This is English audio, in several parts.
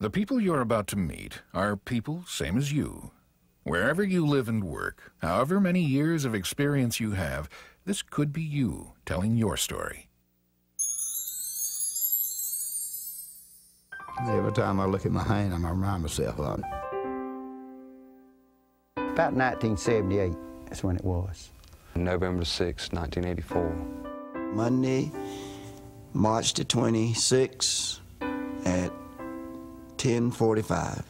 The people you're about to meet are people same as you. Wherever you live and work, however many years of experience you have, this could be you telling your story. Every time I look at my hand, I remind myself of it. About 1978, that's when it was. November 6, 1984. Monday, March the 26th at 10:45.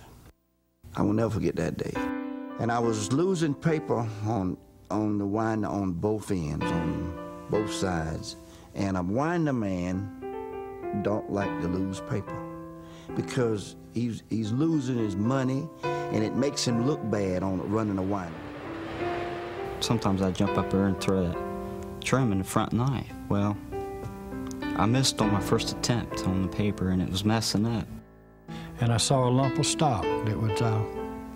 I will never forget that day. And I was losing paper on the winder on both ends, on both sides. And a winder man don't like to lose paper because he's losing his money and it makes him look bad on running a winder. Sometimes I jump up there and throw that trim in the front knife. Well, I missed on my first attempt on the paper and it was messing up. And I saw a lump of stock that was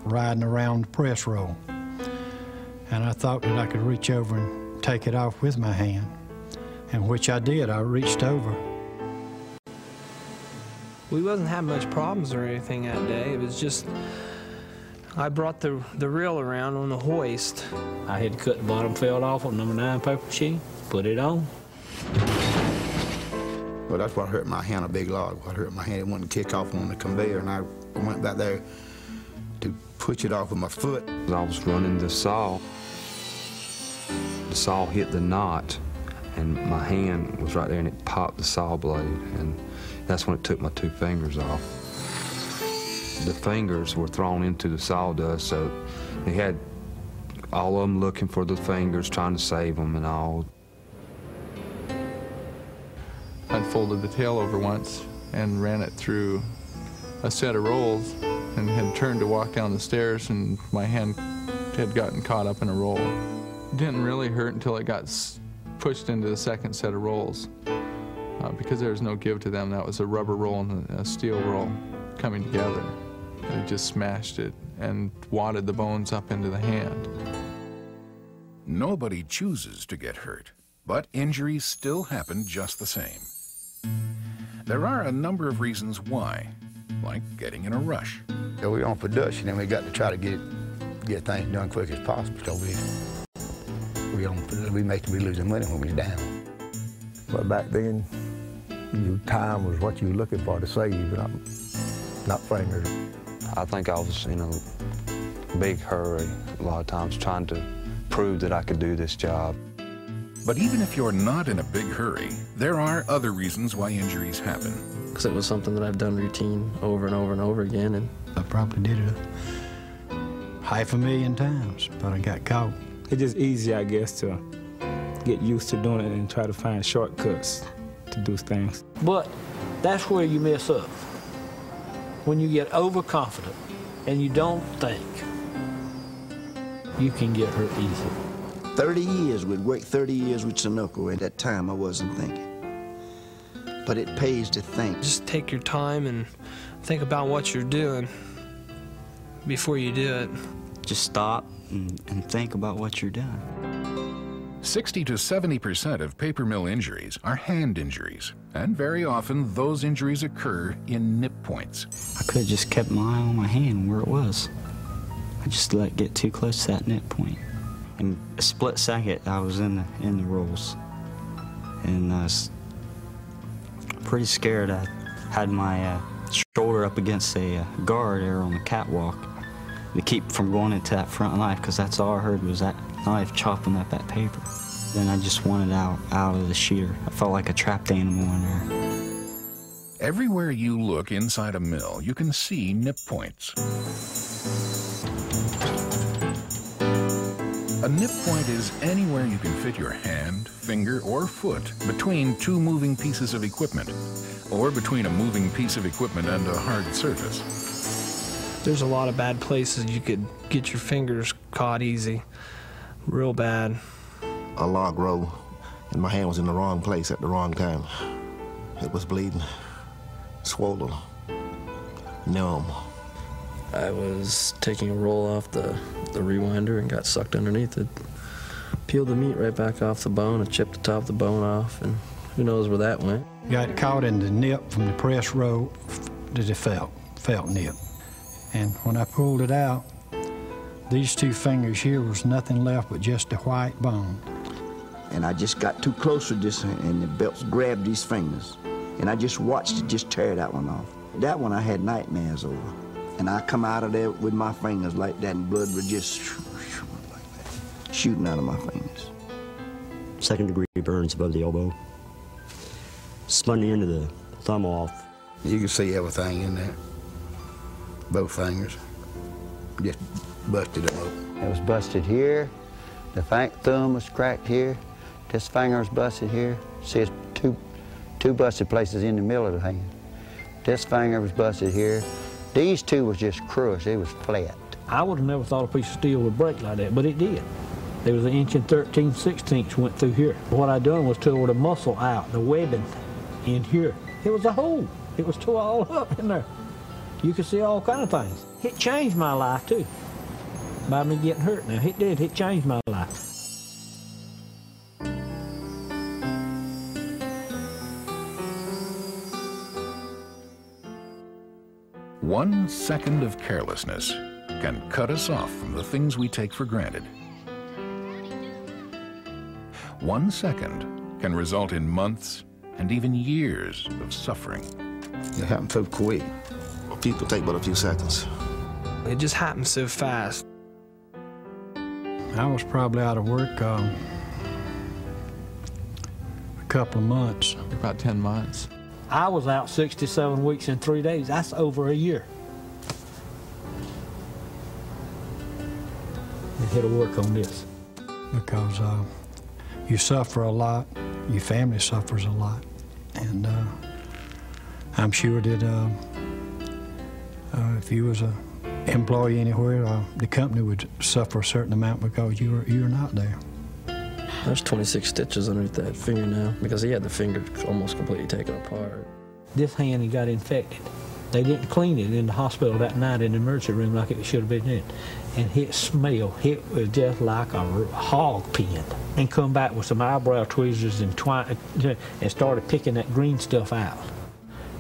riding around the press roll. And I thought that I could reach over and take it off with my hand, and which I did. I reached over. We wasn't having much problems or anything that day. It was just, I brought the reel around on the hoist. I had to cut the bottom felt off on number 9 paper machine, put it on. Well, that's what hurt my hand a big lot. What hurt my hand, it wouldn't kick off on the conveyor, and I went back there to push it off with my foot. I was running the saw. The saw hit the knot, and my hand was right there, and it popped the saw blade, and that's when it took my 2 fingers off. The fingers were thrown into the sawdust, so they had all of them looking for the fingers, trying to save them and all. I'd folded the tail over once and ran it through a set of rolls and had turned to walk down the stairs, and my hand had gotten caught up in a roll. It didn't really hurt until it got pushed into the second set of rolls. Because there was no give to them, that was a rubber roll and a steel roll coming together. And it just smashed it and wadded the bones up into the hand. Nobody chooses to get hurt, but injuries still happen just the same. There are a number of reasons why, like getting in a rush. So we're on production, and we got to try to get things done quick as possible. So we losing money when we're down. But back then, your time was what you were looking for to save, not fingers. I think I was in a big hurry a lot of times, trying to prove that I could do this job. But even if you're not in a big hurry, there are other reasons why injuries happen. Because it was something that I've done routine over and over and over again. And I probably did it 500,000 times, but I got caught. It's just easy, I guess, to get used to doing it and try to find shortcuts to do things. But that's where you mess up. When you get overconfident and you don't think, you can get hurt easily. 30 years, we'd worked 30 years with Sunoco. At that time, I wasn't thinking. But it pays to think. Just take your time and think about what you're doing before you do it. Just stop and think about what you're doing. 60 to 70% of paper mill injuries are hand injuries, and very often those injuries occur in nip points. I could have just kept my eye on my hand where it was. I just let it get too close to that nip point. In a split second, I was in the rolls, and I was pretty scared. I had my shoulder up against a guard there on the catwalk to keep from going into that front knife, because that's all I heard was that knife chopping up that paper. Then I just wanted out of the sheeter. I felt like a trapped animal in there. Everywhere you look inside a mill, you can see nip points. A nip point is anywhere you can fit your hand, finger, or foot between 2 moving pieces of equipment, or between a moving piece of equipment and a hard surface. There's a lot of bad places you could get your fingers caught easy, real bad. A log roll, and my hand was in the wrong place at the wrong time. It was bleeding, swollen, numb. I was taking a roll off the rewinder and got sucked underneath it. Peeled the meat right back off the bone and chipped the top of the bone off, and who knows where that went. Got caught in the nip from the press row that it felt felt nip. And when I pulled it out, these 2 fingers here was nothing left but just a white bone. And I just got too close with this, and the belts grabbed these fingers. And I just watched it just tear that one off. That one I had nightmares over. And I come out of there with my fingers like that, and blood was just like that, shooting out of my fingers. 2nd-degree burns above the elbow. Spun the end of the thumb off. You can see everything in there. Both fingers. Just busted them open. It was busted here. The thumb was cracked here. This finger was busted here. See, it's two busted places in the middle of the hand. This finger was busted here. These 2 was just crushed. It was flat. I would have never thought a piece of steel would break like that, but it did. There was 1 inch and 13/16 went through here. What I done was tore the muscle out, the webbing in here. It was a hole. It was tore all up in there. You could see all kind of things. It changed my life too. By me getting hurt now, it did. It changed my life. One second of carelessness can cut us off from the things we take for granted. 1 second can result in months and even years of suffering. It happened so quick. People take but a few seconds. It just happened so fast. I was probably out of work a couple of months. About 10 months. I was out 67 weeks and 3 days. That's over a year. I had to work on this. Because you suffer a lot, your family suffers a lot. And I'm sure that if you was an employee anywhere, the company would suffer a certain amount because you're not there. There's 26 stitches underneath that finger now because he had the finger almost completely taken apart. This hand, he got infected. They didn't clean it in the hospital that night in the emergency room like it should have been in. And it smelled, it was just like a hog pen. And come back with some eyebrow tweezers and started picking that green stuff out.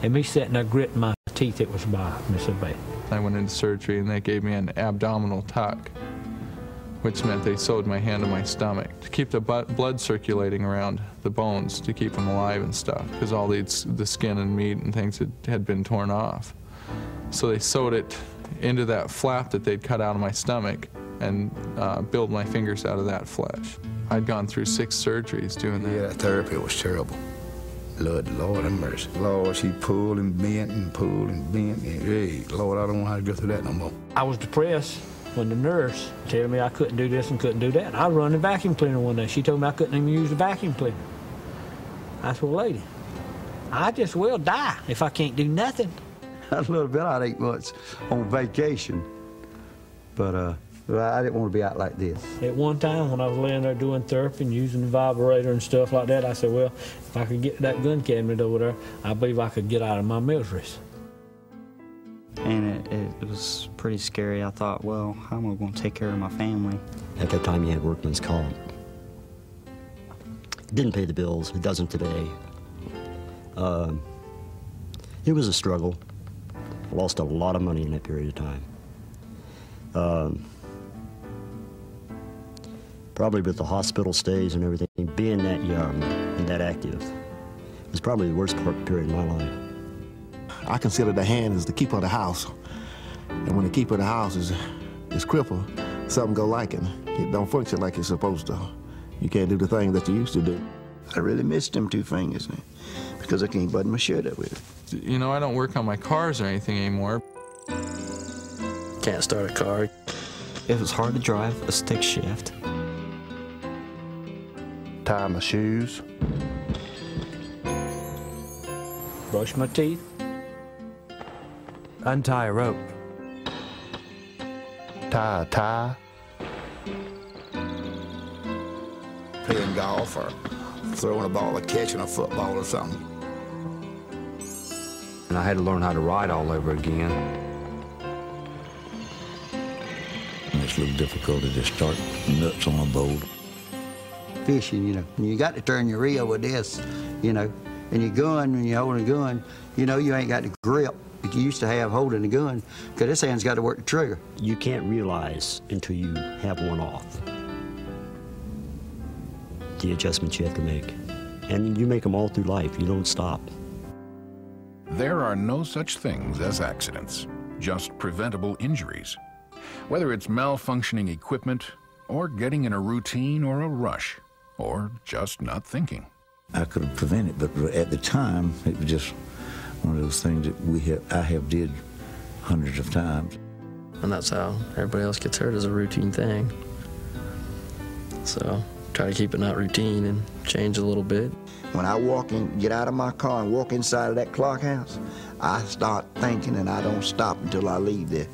And me sitting there gritting my teeth, it was bad, Miss Bay. I went into surgery and they gave me an abdominal tuck, which meant they sewed my hand to my stomach to keep the blood circulating around the bones to keep them alive and stuff, because all the skin and meat and things had been torn off. So they sewed it into that flap that they'd cut out of my stomach and build my fingers out of that flesh. I'd gone through 6 surgeries doing that. Yeah, that therapy was terrible. Lord have mercy. Lord, she pulled and bent and pulled and bent. And, hey, Lord, I don't know how to go through that no more. I was depressed when the nurse told me I couldn't do this and couldn't do that. I run the vacuum cleaner one day. She told me I couldn't even use the vacuum cleaner. I said, well, lady, I just will die if I can't do nothing. A little bit, I'd 8 months on vacation, but I didn't want to be out like this. At one time when I was laying there doing therapy and using the vibrator and stuff like that, I said, well, if I could get that gun cabinet over there, I believe I could get out of my miseries. And it was pretty scary. I thought, well, how am I going to take care of my family? At that time, you had workman's comp. It didn't pay the bills. It doesn't today. It was a struggle. I lost a lot of money in that period of time. Probably with the hospital stays and everything, being that young and that active, it was probably the worst period of my life. I consider the hand as the keeper of the house. And when the keeper of the house is crippled, something go lacking. It don't function like it's supposed to. You can't do the things that you used to do. I really miss them 2 fingers, man, because I can't button my shirt up with it. You know, I don't work on my cars or anything anymore. Can't start a car. It was hard to drive a stick shift. Tie my shoes. Brush my teeth. Untie a rope. Tie a tie. Playing golf or throwing a ball or catching a football or something. And I had to learn how to ride all over again. It's a little difficult to just start nuts on a boat. Fishing, you know, and you got to turn your reel with this, you know, and your gun, when you're holding a gun, you know, you ain't got the grip. You like you used to have holding the gun, because this hand's got to work the trigger. You can't realize until you have one off the adjustments you have to make. And you make them all through life. You don't stop. There are no such things as accidents, just preventable injuries. Whether it's malfunctioning equipment, or getting in a routine or a rush, or just not thinking. I could have prevented it, but at the time, it was just one of those things that I have did hundreds of times. And that's how everybody else gets hurt, is a routine thing. So try to keep it not routine and change a little bit. When I get out of my car and walk inside of that clock house, I start thinking, and I don't stop until I leave there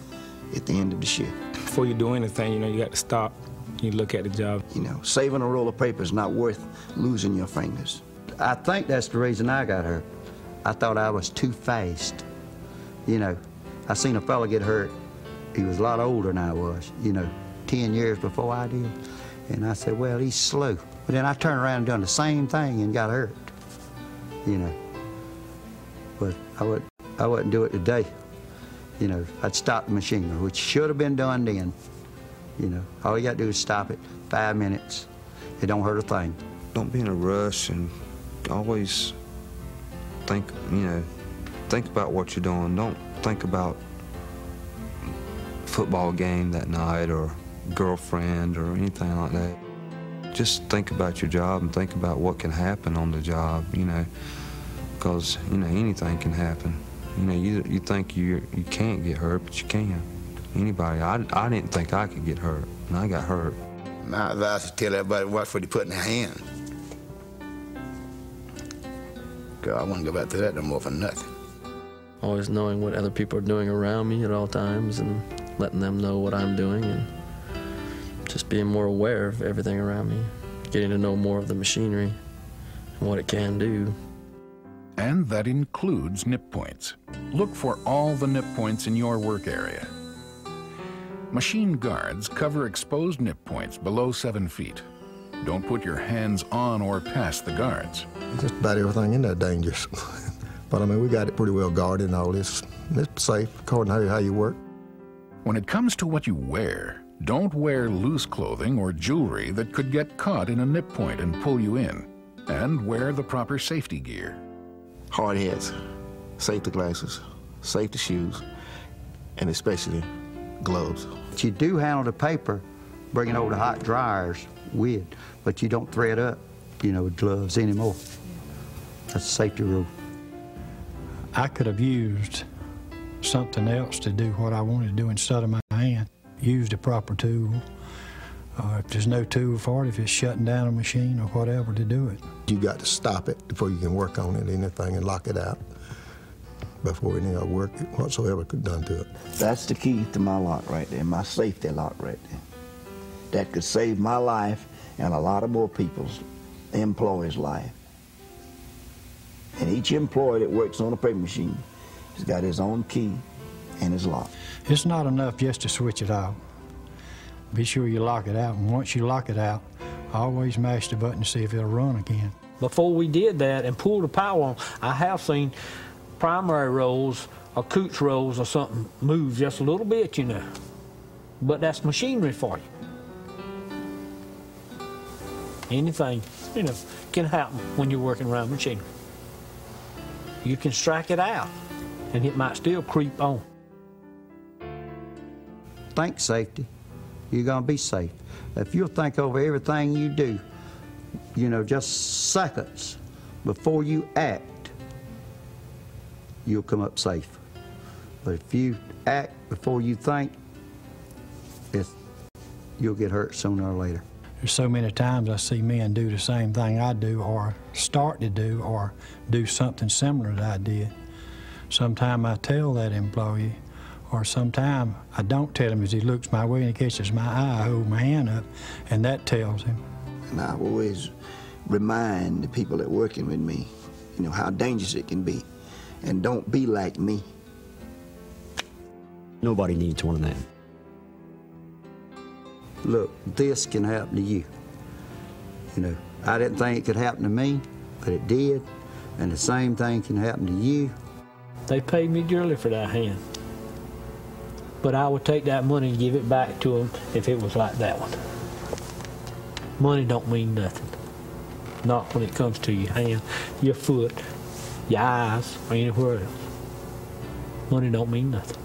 at the end of the shift. Before you do anything, you got to stop. You look at the job. Saving a roll of paper is not worth losing your fingers. I think that's the reason I got hurt. I thought I was too fast. I seen a fella get hurt. He was a lot older than I was, 10 years before I did. And I said, well, he's slow. But then I turned around and done the same thing and got hurt, But I wouldn't do it today. I'd stop the machinery, which should have been done then. All you got to do is stop it, 5 minutes. It don't hurt a thing. Don't be in a rush, and always think about what you're doing. Don't think about football game that night or girlfriend or anything like that. Just think about your job and think about what can happen on the job, because, anything can happen. You think you can't get hurt, but you can. Anybody, I didn't think I could get hurt, and I got hurt. My advice is tell everybody watch what they put in their hand. God, I wouldn't go back to that no more for nothing. Always knowing what other people are doing around me at all times and letting them know what I'm doing, and just being more aware of everything around me, getting to know more of the machinery and what it can do. And that includes nip points. Look for all the nip points in your work area. Machine guards cover exposed nip points below 7 feet. Don't put your hands on or past the guards. Just about everything in there dangerous. But I mean, we got it pretty well guarded and all this. It's safe according to how you work. When it comes to what you wear, don't wear loose clothing or jewelry that could get caught in a nip point and pull you in. And wear the proper safety gear. Hard hats, safety glasses, safety shoes, and especially gloves. You do handle the paper, bringing over the hot dryers with, but you don't thread up, with gloves anymore. That's a safety rule. I could have used something else to do what I wanted to do instead of my hand. Use the proper tool. If there's no tool for it, if it's shutting down a machine or whatever, to do it. You got to stop it before you can work on it, anything, and lock it out before any other work whatsoever could done to it. That's the key to my lock right there, my safety lock right there. That could save my life and a lot of more people's employees' life. And each employee that works on a paper machine has got his own key and his lock. It's not enough just to switch it off. Be sure you lock it out, and once you lock it out, always mash the button to see if it'll run again. Before we did that and pulled the power on, I have seen primary rolls or Coots rolls or something move just a little bit, But that's machinery for you. Anything, can happen when you're working around machinery. You can strike it out, and it might still creep on. Think safety. You're going to be safe. If you'll think over everything you do, just seconds before you act, you'll come up safe. But if you act before you think, you'll get hurt sooner or later. There's so many times I see men do the same thing I do, or start to do, or do something similar that I did. Sometimes I tell that employee, or sometimes I don't tell him as he looks my way and he catches my eye, I hold my hand up, and that tells him. And I always remind the people that are working with me, how dangerous it can be. And don't be like me. Nobody needs one of them. Look, this can happen to you. I didn't think it could happen to me, but it did. And the same thing can happen to you. They paid me dearly for that hand. But I would take that money and give it back to them if it was like that one. Money don't mean nothing. Not when it comes to your hand, your foot, your eyes, or anywhere else. Money don't mean nothing.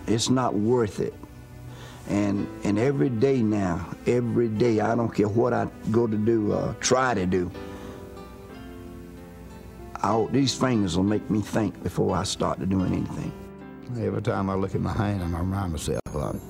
It's not worth it. And every day now, every day, I don't care what I go to do, try to do, these fingers will make me think before I start to doing anything. Every time I look at my hand, I remind myself of it.